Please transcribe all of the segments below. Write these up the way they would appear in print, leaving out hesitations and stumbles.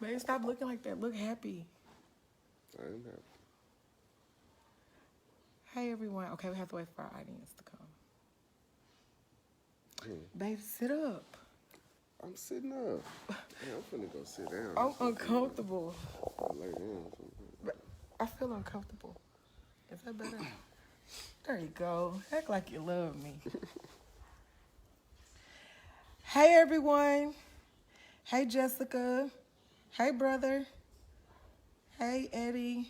Babe, stop looking like that. Look happy. I am happy. Hey, everyone. Okay, we have to wait for our audience to come. Hmm. Babe, sit up. I'm sitting up. Yeah, I'm finna go sit down. I'm uncomfortable. I lay down. I feel uncomfortable. Is that better? There you go. Act like you love me. Hey, everyone. Hey, Jessica. Hey, brother. Hey, Eddie.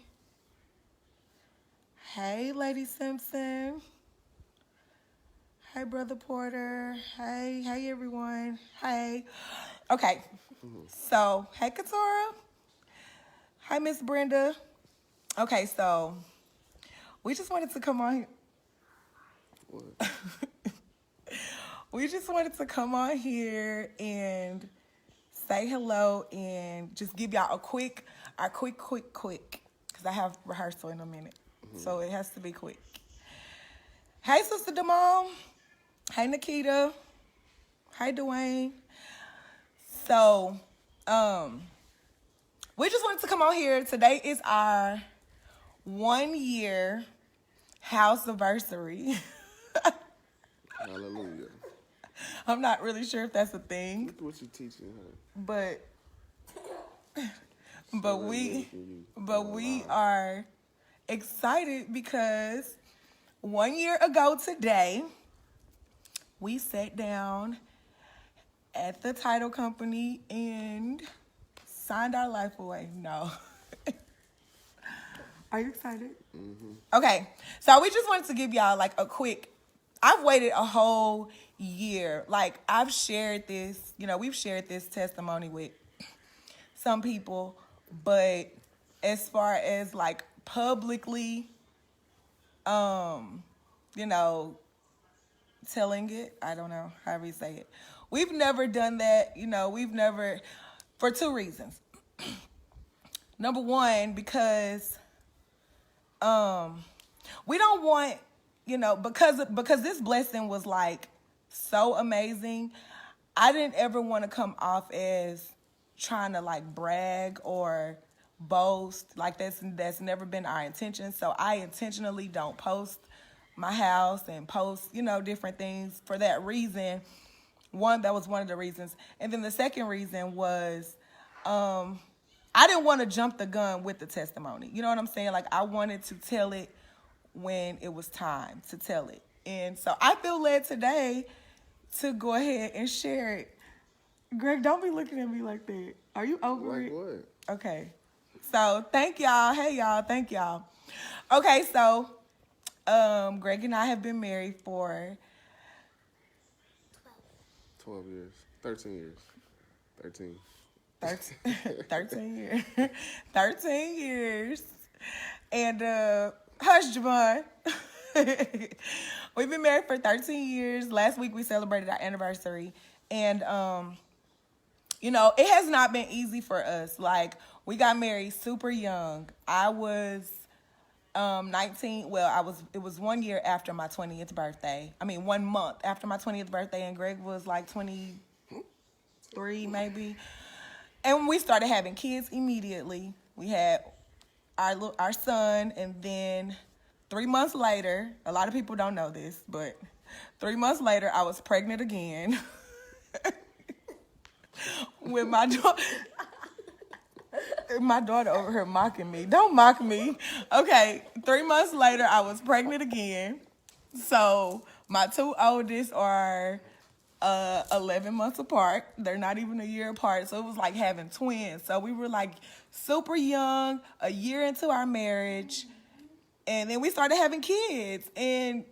Hey, Lady Simpson. Hey, Brother Porter. Hey, everyone. Hey. Okay. So, hey, Katora. Hi, Miss Brenda. Okay, so we just wanted to come on. What? We just wanted to come on here and say hello and just give y'all a quick, because I have rehearsal in a minute. So it has to be quick. Hey, Sister Damon. Hey, Nikita. Hi, Dwayne. So, we just wanted to come on here. Today is our 1 year house anniversary. Hallelujah. I'm not really sure if that's a thing, Look what you teaching her. but we are excited because 1 year ago today, we sat down at the title company and signed our life away. No. Are you excited? Mm-hmm. Okay, so we just wanted to give y'all like a quick. I've waited a whole year. Like I've shared this, we've shared this testimony with some people, but as far as like publicly, telling it, I don't know however you say it. We've never done that, we've never, for two reasons. Number one, because we don't want, because this blessing was like so amazing. I didn't ever want to come off as trying to like brag or boast. Like that's never been our intention. So I intentionally don't post my house and post, different things for that reason. That was one of the reasons. And then the second reason was, I didn't want to jump the gun with the testimony. You know what I'm saying? Like I wanted to tell it when it was time to tell it. And so I feel led today to go ahead and share it. Greg, don't be looking at me like that. Are you over Like it? what? Okay. So thank y'all. Hey y'all. Thank y'all. Okay, so Greg and I have been married for 12 years. 13 years. 13. 13 years. 13 years. And hush, Javon. We've been married for 13 years. Last week we celebrated our anniversary. And it has not been easy for us. Like we got married super young. I was 19. Well, it was 1 year after my 20th birthday. 1 month after my 20th birthday, and Greg was like 23 maybe. And we started having kids immediately. We had our son, and then 3 months later, a lot of people don't know this, but 3 months later, I was pregnant again with my daughter. My daughter over here mocking me. Don't mock me. Okay, 3 months later, I was pregnant again. So my two oldest are 11 months apart. They're not even a year apart. So it was like having twins. So we were like super young, a year into our marriage. And then we started having kids. And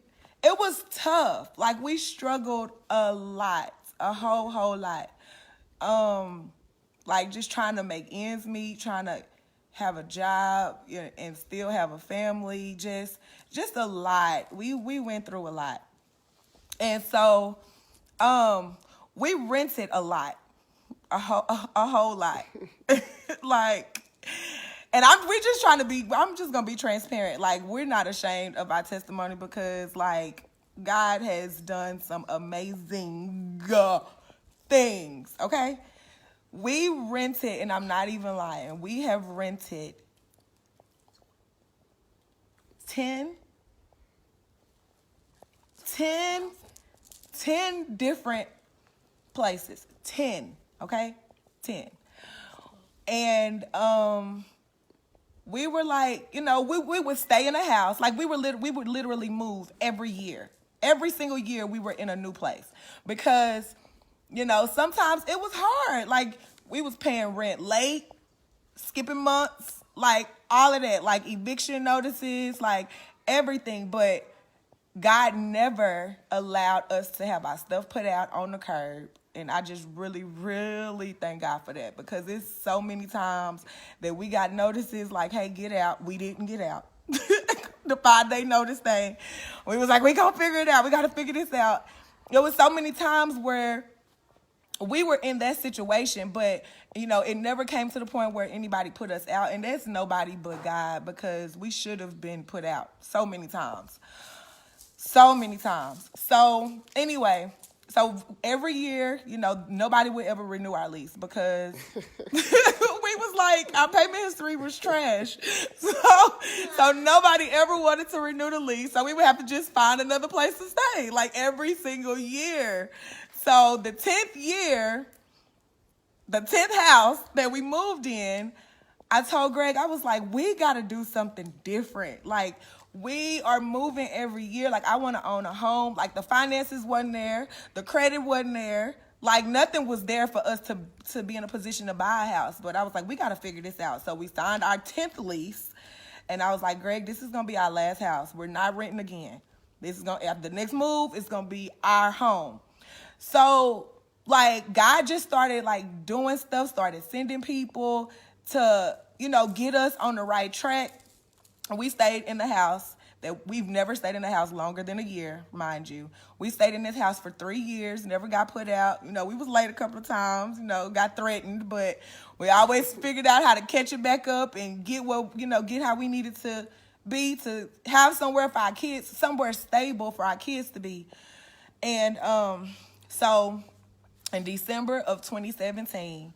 it was tough. Like we struggled a lot, a whole lot. Like just trying to make ends meet, trying to have a job and still have a family. Just a lot. We went through a lot. And so we rented a lot, a whole lot. Like, and I'm just gonna be transparent. Like, we're not ashamed of our testimony because like God has done some amazing things. Okay, We rented, and I'm not even lying, we have rented 10 different places. 10, okay? 10. And we were like, you know, we would stay in a house. Like we would literally move every year. Every single year we were in a new place. Because, you know, sometimes it was hard. Like we was paying rent late, skipping months, like all of that, like eviction notices, like everything. But God never allowed us to have our stuff put out on the curb. And I just really, really thank God for that, because it's so many times that we got notices like, hey, get out. We didn't get out. The 5-day notice thing. We was like, we gonna figure it out. We got to figure this out. There was so many times where we were in that situation, but, you know, it never came to the point where anybody put us out. And that's nobody but God, because we should have been put out so many times. So many times. So anyway, so every year, you know, nobody would ever renew our lease because we was like, our payment history was trash. So nobody ever wanted to renew the lease. So we would have to just find another place to stay, like every single year. So the 10th year, the 10th house that we moved in, I told Greg, I was like, we got to do something different. Like, we are moving every year. Like, I want to own a home. Like, the finances wasn't there. The credit wasn't there. Like, nothing was there for us to be in a position to buy a house. But I was like, we got to figure this out. So we signed our 10th lease. And I was like, Greg, this is going to be our last house. We're not renting again. This is going to, after the next move, it's going to be our home. So, like, God just started, like, doing stuff, started sending people to, you know, get us on the right track. We stayed in the house. That we've never stayed in a house longer than a year, mind you. We stayed in this house for 3 years, never got put out. You know, we was late a couple of times, you know, got threatened, but we always figured out how to catch it back up and get what, you know, get how we needed to be, to have somewhere for our kids, somewhere stable for our kids to be. And so in December of 2017,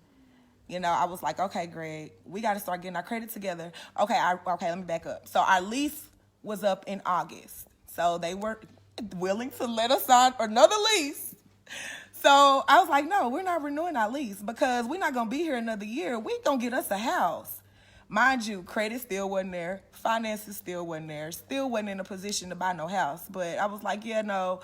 you know, I was like, okay, Greg, we got to start getting our credit together. Okay, let me back up. So our lease was up in August. So they were willing to let us on another lease. So I was like, no, we're not renewing our lease because we're not going to be here another year. We going to get us a house. Mind you, credit still wasn't there. Finances still wasn't there. Still wasn't in a position to buy no house. But I was like, yeah, no,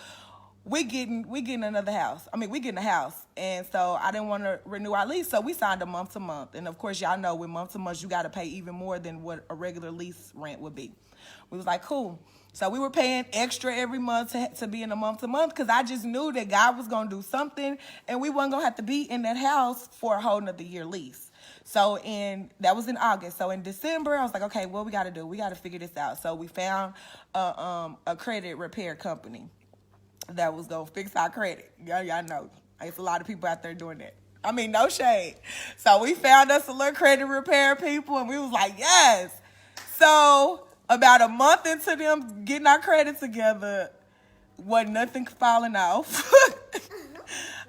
we getting another house. I mean, we getting a house. And so I didn't want to renew our lease. So we signed a month to month. And of course, y'all know with month to month, you got to pay even more than what a regular lease rent would be. We was like, cool. So we were paying extra every month to be in a month to month because I just knew that God was going to do something and we wasn't going to have to be in that house for a whole nother year lease. So that was in August. So in December, I was like, okay, what we got to do? We got to figure this out. So we found a credit repair company that was going to fix our credit. Y'all know. There's a lot of people out there doing that. I mean, no shade. So we found us a little credit repair people and we was like, yes. So about a month into them getting our credit together, wasn't nothing falling off.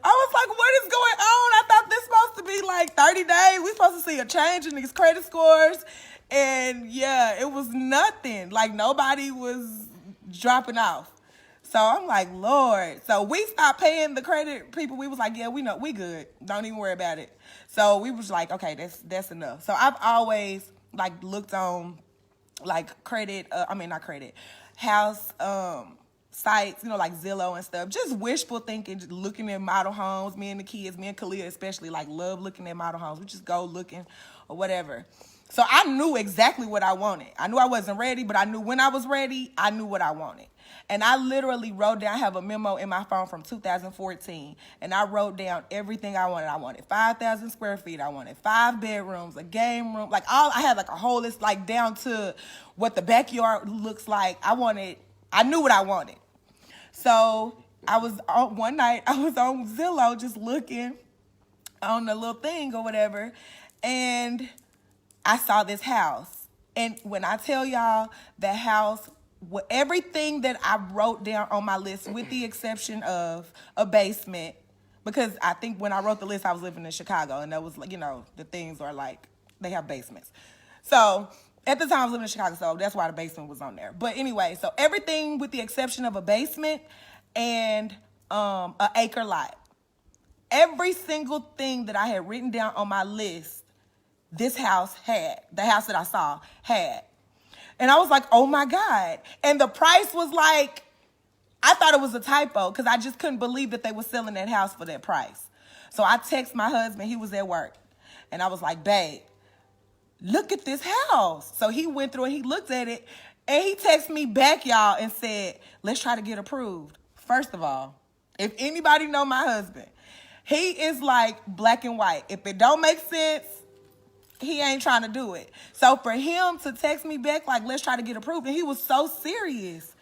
I was like, what is going on? I thought this supposed to be like 30 days. We supposed to see a change in these credit scores. And yeah, it was nothing. Like nobody was dropping off. So I'm like, Lord. So we stopped paying the credit people. We was like, yeah, we know, we good. Don't even worry about it. So we was like, okay, that's enough. So I've always like looked on like house sites, you know, like Zillow and stuff. Just wishful thinking, just looking at model homes. Me and the kids, me and Kalia especially, like love looking at model homes. We just go looking or whatever. So I knew exactly what I wanted. I knew I wasn't ready, but I knew when I was ready, I knew what I wanted. And I literally wrote down, I have a memo in my phone from 2014, and I wrote down everything I wanted. I wanted 5,000 square feet. I wanted 5 bedrooms, a game room, I had like a whole list, like down to what the backyard looks like. I knew what I wanted. So one night I was on Zillow just looking on the little thing or whatever, and I saw this house. And when I tell y'all, the house, everything that I wrote down on my list, with the exception of a basement, because I think when I wrote the list, I was living in Chicago, and that was like, the things are like, they have basements. So at the time I was living in Chicago, so that's why the basement was on there. But anyway, so everything with the exception of a basement and an acre lot. Every single thing that I had written down on my list, this house had. The house that I saw had. And I was like, oh my God. And the price was like, I thought it was a typo because I just couldn't believe that they were selling that house for that price. So I text my husband, he was at work. And I was like, babe, look at this house. So he went through and he looked at it and he texted me back, y'all, and said, let's try to get approved. First of all, if anybody know my husband, he is like black and white. If it don't make sense, he ain't trying to do it. So for him to text me back, like, let's try to get approved, and he was so serious.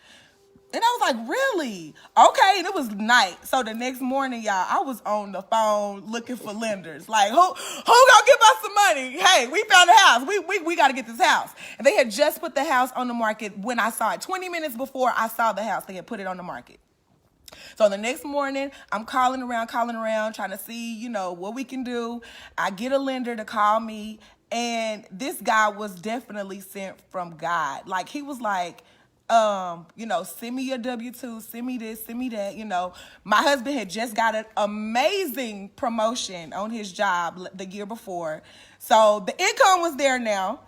And I was like, really? Okay, and it was night. So the next morning, y'all, I was on the phone looking for lenders. Like, who gonna give us some money? Hey, we found a house. We got to get this house. And they had just put the house on the market when I saw it. 20 minutes before I saw the house, they had put it on the market. So the next morning, I'm calling around, trying to see, what we can do. I get a lender to call me, and this guy was definitely sent from God. Like, he was like, send me your W-2, send me this, send me that, My husband had just got an amazing promotion on his job the year before. So the income was there now.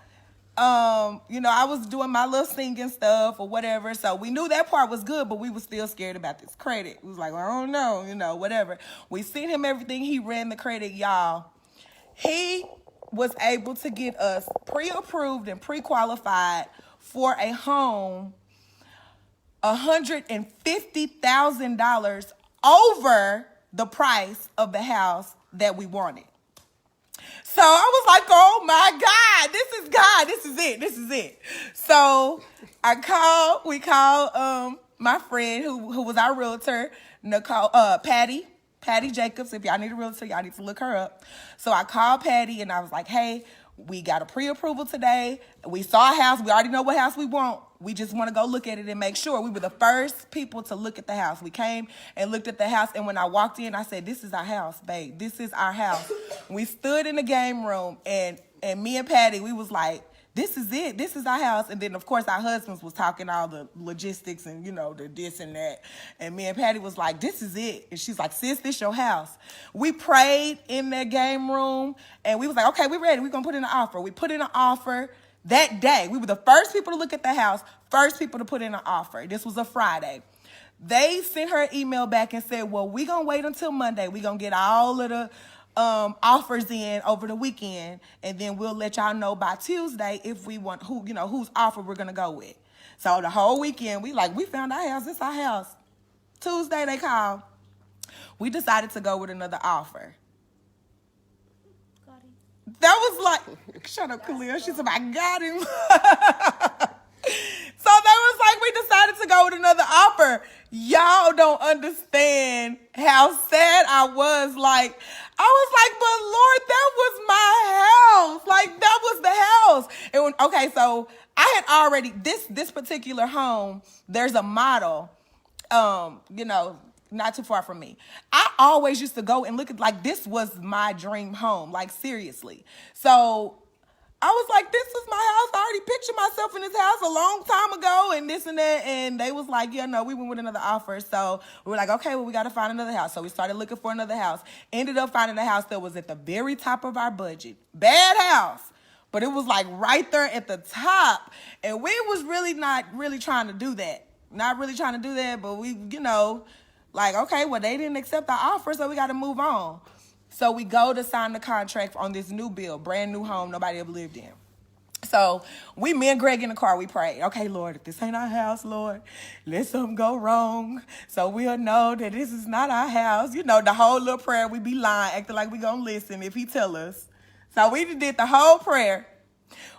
I was doing my little singing stuff or whatever. So we knew that part was good, but we were still scared about this credit. We was like, well, I don't know, whatever. We sent him everything. He ran the credit, y'all. He was able to get us pre-approved and pre-qualified for a home $150,000 over the price of the house that we wanted. So I was like, oh my God, this is God. This is it. So we called my friend who was our realtor, Patty Jacobs. If y'all need a realtor, y'all need to look her up. So I called Patty and I was like, hey, we got a pre-approval today. We saw a house. We already know what house we want. We just want to go look at it and make sure. We were the first people to look at the house. We came and looked at the house, and when I walked in, I said, this is our house, babe. This is our house. We stood in the game room, and me and Patty, we was like, this is it. This is our house. And then, of course, our husbands was talking all the logistics and, the this and that. And me and Patty was like, this is it. And she's like, sis, this your house. We prayed in that game room, and we was like, okay, we ready. We're going to put in an offer. We put in an offer that day. We were the first people to look at the house, first people to put in an offer. This was a Friday. They sent her an email back and said, well, we're going to wait until Monday. We're going to get all of the offers in over the weekend, and then we'll let y'all know by Tuesday if we want whose offer we're gonna go with. So the whole weekend we found our house. This our house. Tuesday they called. We decided to go with another offer. Got him. That was like, shut up, Khalil. She said, I got him. So they was like, we decided to go with another offer. Y'all don't understand how sad I was. Like, I was like, but Lord, that was my house. Like, that was the house. And okay, so I had already, this particular home, there's a model, not too far from me. I always used to go and look at, like, this was my dream home, like, seriously. So I was like, this is my house. I already pictured myself in this house a long time ago and this and that. And they was like, yeah, no, we went with another offer. So we were like, okay, well, we got to find another house. So we started looking for another house. Ended up finding a house that was at the very top of our budget. Bad house. But it was like right there at the top. And we was really not really trying to do that. Not really trying to do that. But we, like, okay, well, they didn't accept our offer. So we got to move on. So we go to sign the contract on this new build, brand new home nobody ever lived in. So me and Greg in the car, we prayed. Okay, Lord, if this ain't our house, Lord, let something go wrong. So we'll know that this is not our house. The whole little prayer, we be lying, acting like we gonna listen if he tell us. So we did the whole prayer.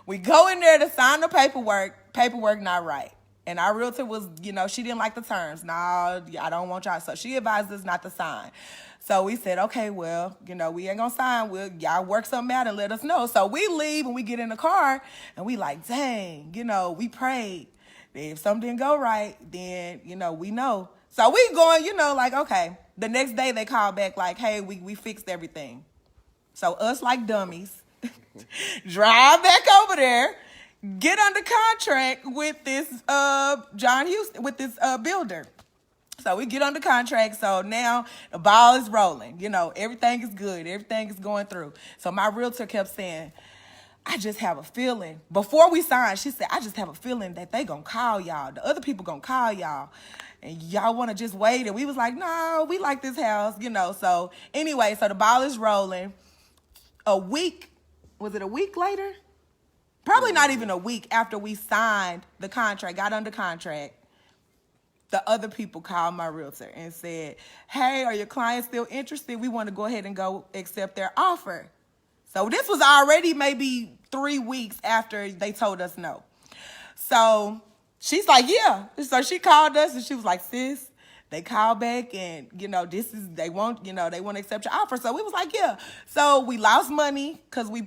We go in there to sign the paperwork not right. And our realtor was, she didn't like the terms. No, I don't want y'all. So she advised us not to sign. So we said, okay, well, we ain't gonna sign. Y'all work something out and let us know. So we leave and we get in the car and we like, dang, we prayed. If something didn't go right, then, we know. So we going, like, okay, The next day they called back like, hey, we fixed everything. So us like dummies, drive back over there, get under contract with this John Houston, with this builder. So we get under contract. So now the ball is rolling. You know, everything is good. Everything is going through. So my realtor kept saying, I just have a feeling. Before we signed, she said, I just have a feeling that they gonna call y'all. The other people gonna call y'all. And y'all wanna just wait. And we was like, no, we like this house, you know. So anyway, so the ball is rolling. Was it a week later? Probably not even a week after we signed the contract, got under contract. The other people called my realtor and said, hey, are your clients still interested? We want to go ahead and go accept their offer. So this was already maybe 3 weeks after they told us no. So she's like, yeah. So she called us and she was like, sis, they called back and, you know, they want to accept your offer. So we was like, yeah. So we lost money because we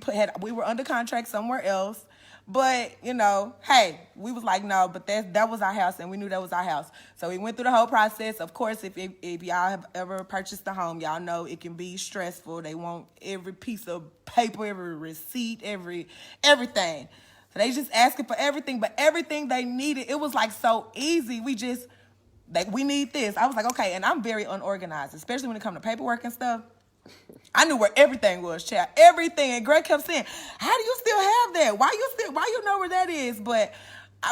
were under contract somewhere else. But, you know, hey, we was like, no, but that was our house, and we knew that was our house. So we went through the whole process. Of course, if y'all have ever purchased a home, y'all know it can be stressful. They want every piece of paper, every receipt, everything. So they just asking for everything, but everything they needed, it was like so easy. We need this. I was like, okay, and I'm very unorganized, especially when it comes to paperwork and stuff. I knew where everything was, child. Everything. And Greg kept saying, how do you still have that? Why you know where that is? But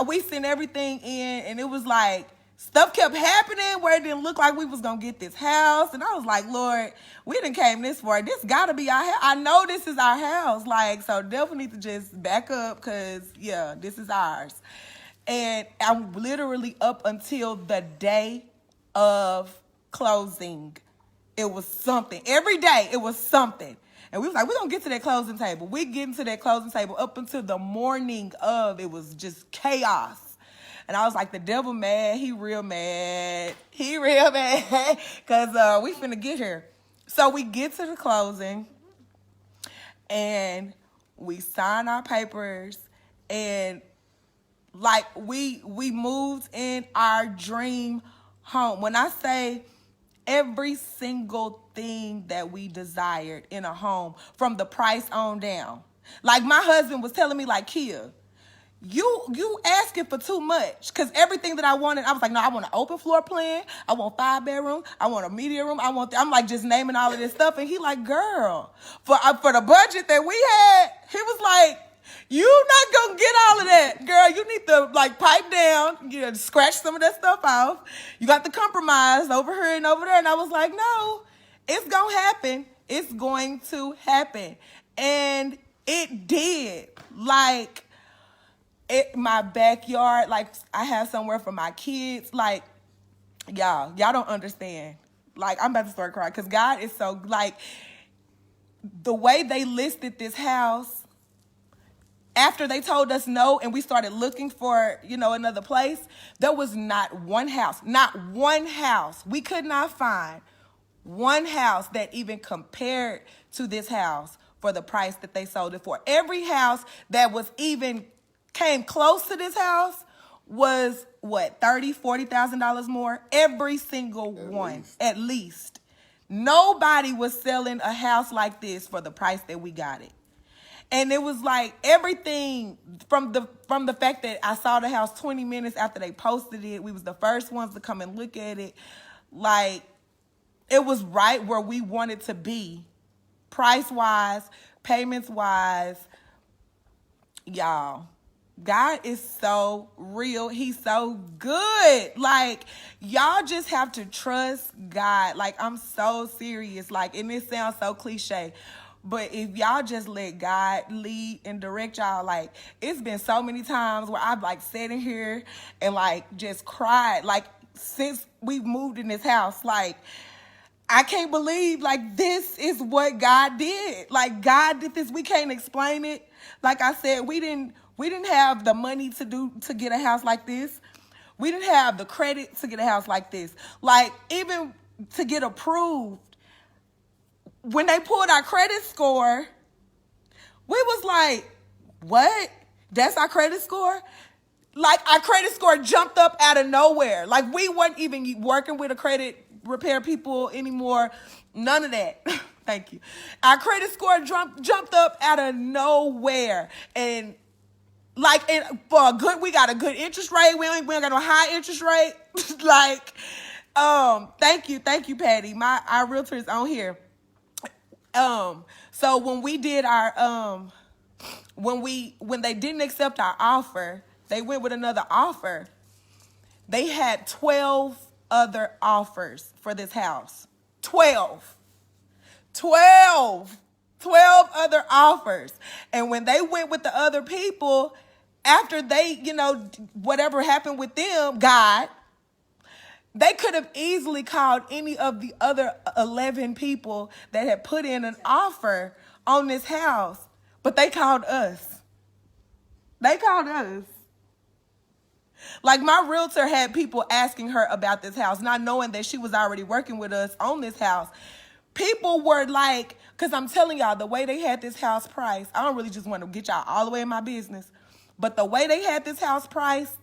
we sent everything in, and it was like stuff kept happening where it didn't look like we was going to get this house. And I was like, Lord, we done came this far. This got to be our house. I know this is our house. Like, so definitely need to just back up because, yeah, this is ours. And I'm literally up until the day of closing. It was something. Every day, it was something. And we was like, we're going to get to that closing table. We getting to that closing table up until the morning of. It was just chaos. And I was like, the devil mad. He real mad. Because we finna get here. So we get to the closing. And we sign our papers. And like we moved in our dream home. When I say every single thing that we desired in a home, from the price on down. Like my husband was telling me, like, Kia, you asking for too much. Because everything that I wanted, I was like, no, I want an open floor plan. I want 5 bedroom. I want a media room. I'm like just naming all of this stuff. And he like, girl, for the budget that we had, he was like, you not gonna get all of that, girl. You need to like pipe down, scratch some of that stuff off. You got to compromise over here and over there. And I was like, no, it's gonna happen. It's going to happen. And it did. Like, my backyard, like I have somewhere for my kids. Like, y'all don't understand. Like, I'm about to start crying because God is so, like, the way they listed this house, after they told us no and we started looking for, another place, there was not one house. We could not find one house that even compared to this house for the price that they sold it for. Every house that was even came close to this house was what, $30,000, $40,000 more? Every single one, at least. Nobody was selling a house like this for the price that we got it. And it was like everything from the fact that I saw the house 20 minutes after they posted it. We was the first ones to come and look at it. Like, it was right where we wanted to be. Price-wise, payments-wise. Y'all, God is so real. He's so good. Like, y'all just have to trust God. Like, I'm so serious. Like, and it sounds so cliche. But if y'all just let God lead and direct y'all, like, it's been so many times where I've, like, sat in here and, like, just cried. Like, since we moved in this house, like, I can't believe, like, this is what God did. Like, God did this. We can't explain it. Like I said, we didn't have the money to get a house like this. We didn't have the credit to get a house like this. Like, even to get approved, when they pulled our credit score, we was like, what? That's our credit score? Like, our credit score jumped up out of nowhere. Like, we weren't even working with a credit repair people anymore. None of that. Thank you. Our credit score jumped up out of nowhere. And like, we got a good interest rate. We ain't got no high interest rate. Like, thank you, Patty. Our realtor is on here. So when we did our, when they didn't accept our offer, they went with another offer. They had 12 other offers for this house. 12 other offers. And when they went with the other people, after they, whatever happened with them, God, they could have easily called any of the other 11 people that had put in an offer on this house. But they called us. Like, my realtor had people asking her about this house, not knowing that she was already working with us on this house. People were like, because I'm telling y'all, the way they had this house priced, I don't really just want to get y'all all the way in my business, but the way they had this house priced,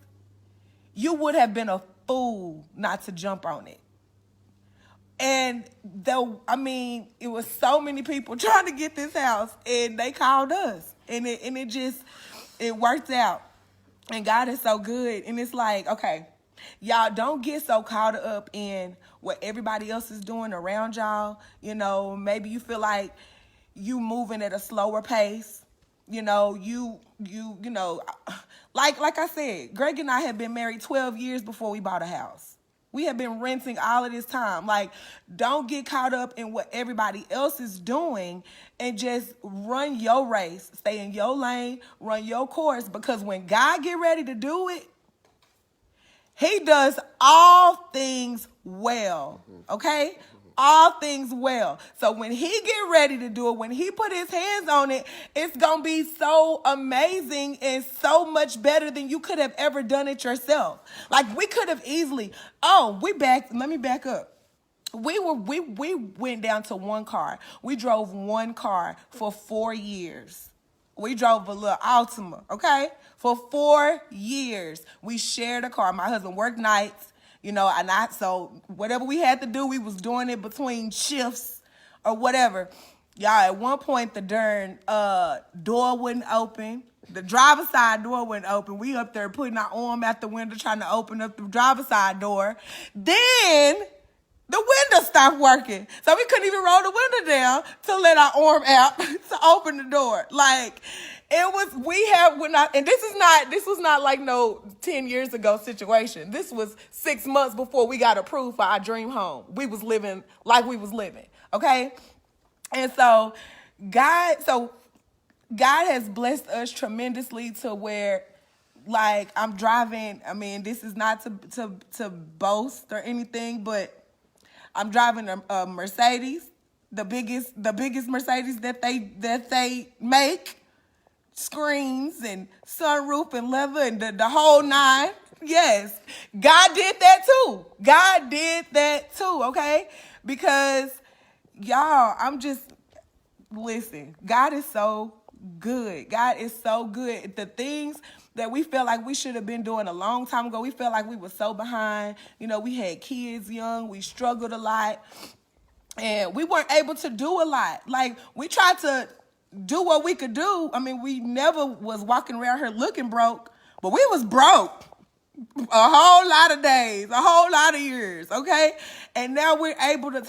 you would have been a fool not to jump on it. And it was so many people trying to get this house, and they called us, and it worked out. And God is so good. And it's like, okay, y'all don't get so caught up in what everybody else is doing around y'all. Maybe you feel like you moving at a slower pace. Like I said, Greg and I have been married 12 years before we bought a house. We have been renting all of this time. Like, don't get caught up in what everybody else is doing, and just run your race. Stay in your lane, run your course, because when God get ready to do it, he does all things well, okay? All things well. So when he get ready to do it, when he put his hands on it, it's going to be so amazing and so much better than you could have ever done it yourself. Like, we could have easily, let me back up. We went down to one car. We drove one car for 4 years. We drove a little Altima, okay? For 4 years. We shared a car. My husband worked nights. So whatever we had to do, we was doing it between shifts or whatever. Y'all, at one point, the darn door wouldn't open. The driver's side door wouldn't open. We up there putting our arm out the window trying to open up the driver's side door. Then the window stopped working. So we couldn't even roll the window down to let our arm out to open the door. Like, this was not like no 10 years ago situation. This was 6 months before we got approved for our dream home. We was living like we was living, okay? And so God has blessed us tremendously to where, like, I'm driving, this is not to boast or anything, but I'm driving a Mercedes, the biggest Mercedes that they make. Screens and sunroof and leather and the whole nine. Yes, God did that too. Okay, because y'all, listen. God is so good. The things that we felt like we should have been doing a long time ago, we felt like we were so behind. We had kids young. We struggled a lot, and we weren't able to do a lot. Like, we tried to do what we could do. We never was walking around here looking broke, but we was broke a whole lot of days, a whole lot of years, okay? And now we're able to take